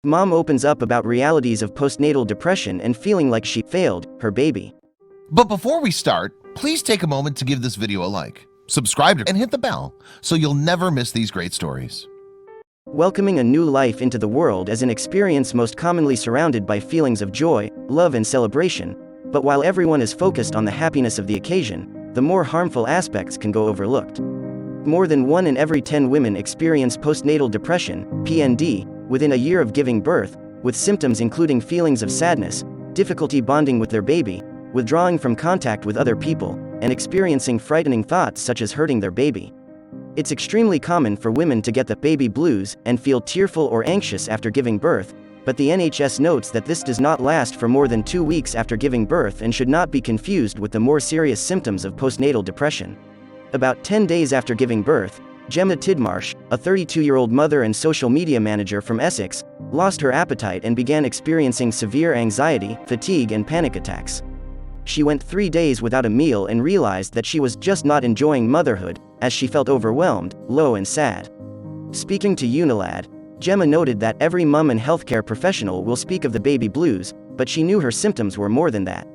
Mom opens up about realities of postnatal depression and feeling like she failed her baby. But before we start, please take a moment to give this video a like, subscribe, and hit the bell so you'll never miss these great stories. Welcoming a new life into the world is an experience most commonly surrounded by feelings of joy, love, and celebration, but while everyone is focused on the happiness of the occasion, the more harmful aspects can go overlooked. More than 1 in every 10 women experience postnatal depression, PND, within a year of giving birth, with symptoms including feelings of sadness, difficulty bonding with their baby, withdrawing from contact with other people, and experiencing frightening thoughts such as hurting their baby. It's extremely common for women to get the baby blues and feel tearful or anxious after giving birth, but the NHS notes that this does not last for more than 2 weeks after giving birth and should not be confused with the more serious symptoms of postnatal depression. About 10 days after giving birth, Gemma Tidmarsh, a 32-year-old mother and social media manager from Essex, lost her appetite and began experiencing severe anxiety, fatigue, and panic attacks. She went 3 days without a meal and realized that she was just not enjoying motherhood, as she felt overwhelmed, low, and sad. Speaking to Unilad, Gemma noted that every mum and healthcare professional will speak of the baby blues, but she knew her symptoms were more than that.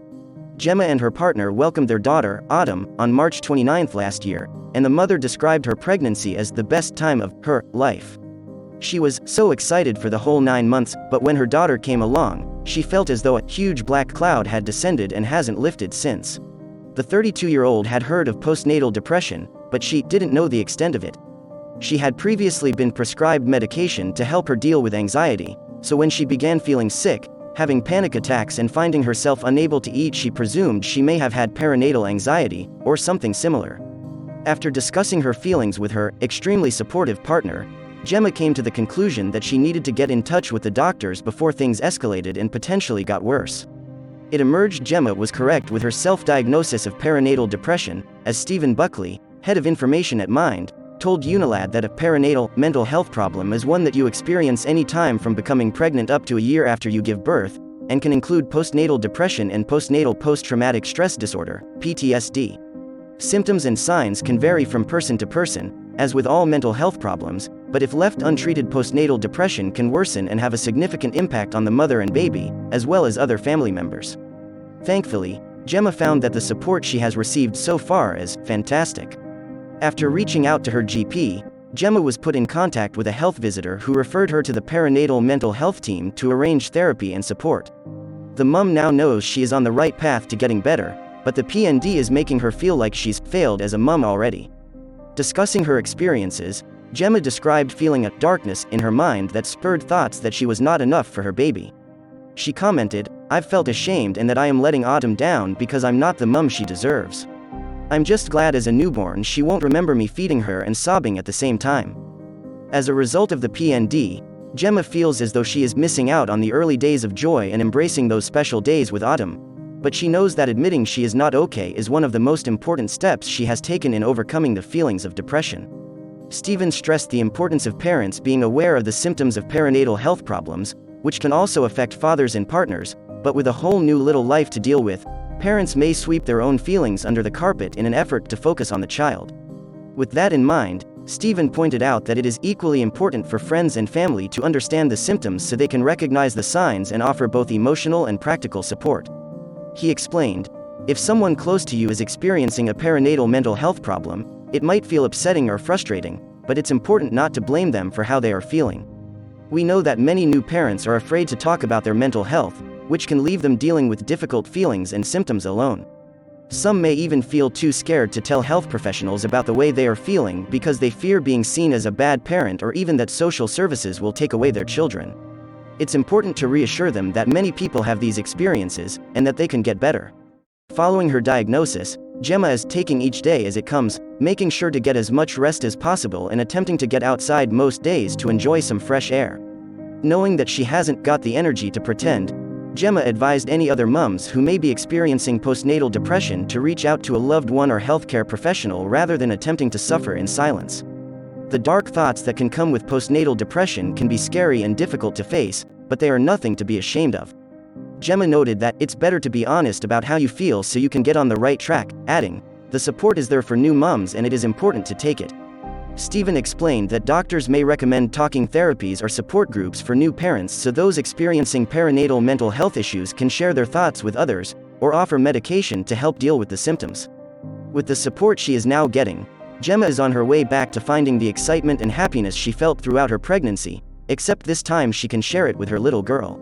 Gemma and her partner welcomed their daughter, Autumn, on March 29 last year, and the mother described her pregnancy as the best time of her life. She was so excited for the whole 9 months, but when her daughter came along, she felt as though a huge black cloud had descended and hasn't lifted since. The 32-year-old had heard of postnatal depression, but she didn't know the extent of it. She had previously been prescribed medication to help her deal with anxiety, so when she began feeling sick, having panic attacks and finding herself unable to eat, she presumed she may have had perinatal anxiety, or something similar. After discussing her feelings with her extremely supportive partner, Gemma came to the conclusion that she needed to get in touch with the doctors before things escalated and potentially got worse. It emerged Gemma was correct with her self-diagnosis of perinatal depression, as Stephen Buckley, head of information at Mind, told Unilad that a perinatal mental health problem is one that you experience any time from becoming pregnant up to a year after you give birth, and can include postnatal depression and postnatal post-traumatic stress disorder, PTSD. Symptoms and signs can vary from person to person, as with all mental health problems, but if left untreated, postnatal depression can worsen and have a significant impact on the mother and baby, as well as other family members. Thankfully, Gemma found that the support she has received so far is fantastic. After reaching out to her GP, Gemma was put in contact with a health visitor who referred her to the perinatal mental health team to arrange therapy and support. The mum now knows she is on the right path to getting better, but the PND is making her feel like she's failed as a mum already. Discussing her experiences, Gemma described feeling a darkness in her mind that spurred thoughts that she was not enough for her baby. She commented, "I've felt ashamed and that I am letting Autumn down because I'm not the mum she deserves. I'm just glad as a newborn she won't remember me feeding her," and sobbing at the same time. As a result of the PND, Gemma feels as though she is missing out on the early days of joy and embracing those special days with Autumn, but she knows that admitting she is not okay is one of the most important steps she has taken in overcoming the feelings of depression. Stephen stressed the importance of parents being aware of the symptoms of perinatal health problems, which can also affect fathers and partners, but with a whole new little life to deal with, parents may sweep their own feelings under the carpet in an effort to focus on the child. With that in mind, Stephen pointed out that it is equally important for friends and family to understand the symptoms so they can recognize the signs and offer both emotional and practical support. He explained, "If someone close to you is experiencing a perinatal mental health problem, it might feel upsetting or frustrating, but it's important not to blame them for how they are feeling. We know that many new parents are afraid to talk about their mental health, which can leave them dealing with difficult feelings and symptoms alone. Some may even feel too scared to tell health professionals about the way they are feeling because they fear being seen as a bad parent or even that social services will take away their children. It's important to reassure them that many people have these experiences, and that they can get better." Following her diagnosis, Gemma is taking each day as it comes, making sure to get as much rest as possible and attempting to get outside most days to enjoy some fresh air. Knowing that she hasn't got the energy to pretend, Gemma advised any other mums who may be experiencing postnatal depression to reach out to a loved one or healthcare professional rather than attempting to suffer in silence. The dark thoughts that can come with postnatal depression can be scary and difficult to face, but they are nothing to be ashamed of. Gemma noted that it's better to be honest about how you feel so you can get on the right track, adding, "The support is there for new mums and it is important to take it." Stephen explained that doctors may recommend talking therapies or support groups for new parents so those experiencing perinatal mental health issues can share their thoughts with others, or offer medication to help deal with the symptoms. With the support she is now getting, Gemma is on her way back to finding the excitement and happiness she felt throughout her pregnancy, except this time she can share it with her little girl.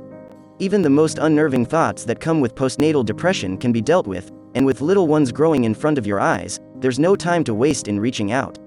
Even the most unnerving thoughts that come with postnatal depression can be dealt with, and with little ones growing in front of your eyes, there's no time to waste in reaching out.